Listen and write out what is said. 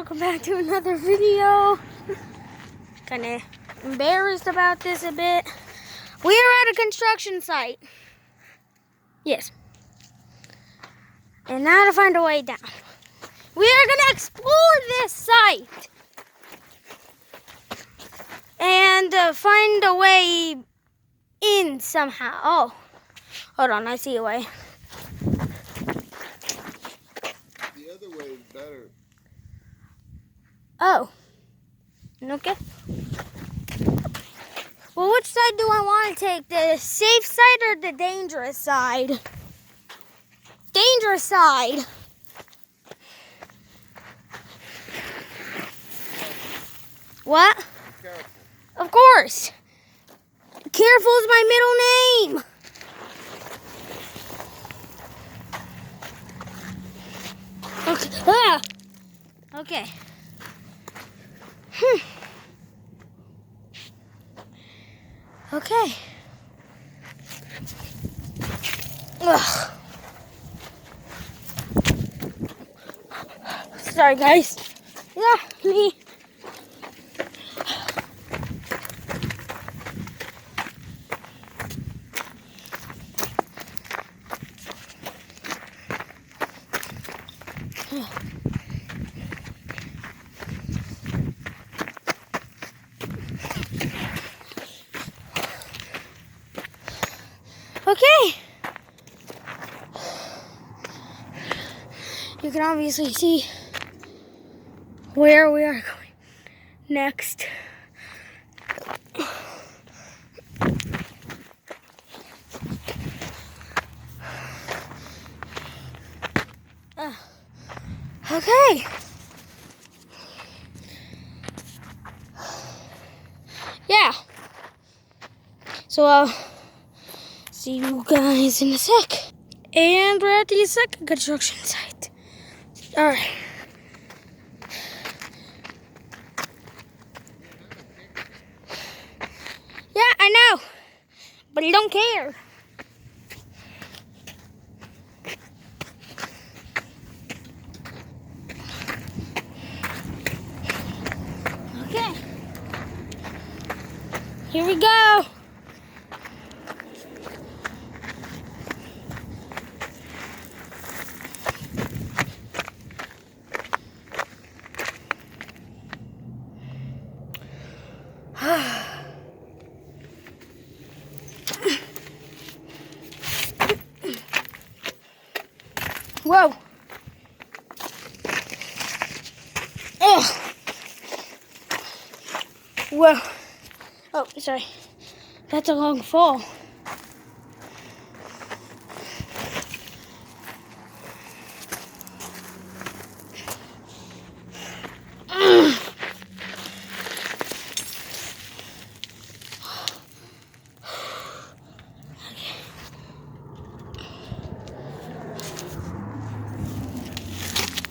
welcome back to another video. Kind of embarrassed about this a bit. We are at a construction site. Yes. And now to find a way down. We are going to explore this site. And find a way in somehow. Oh, hold on, I see a way. The other way is better. Oh, okay. Well, which side do I want to take? The safe side or the dangerous side? Dangerous side. What? Be careful. Of course. Careful is my middle name. Okay. Ah. Okay. Okay. Ugh. Sorry, guys. Yeah, me. Okay. You can obviously see where we are going next. Okay. Yeah. So I'll see you guys in a sec. And we're at the second construction site. Alright. Yeah, I know. But I don't care. Okay. Here we go. Whoa. Ugh. Whoa. Oh, sorry. That's a long fall.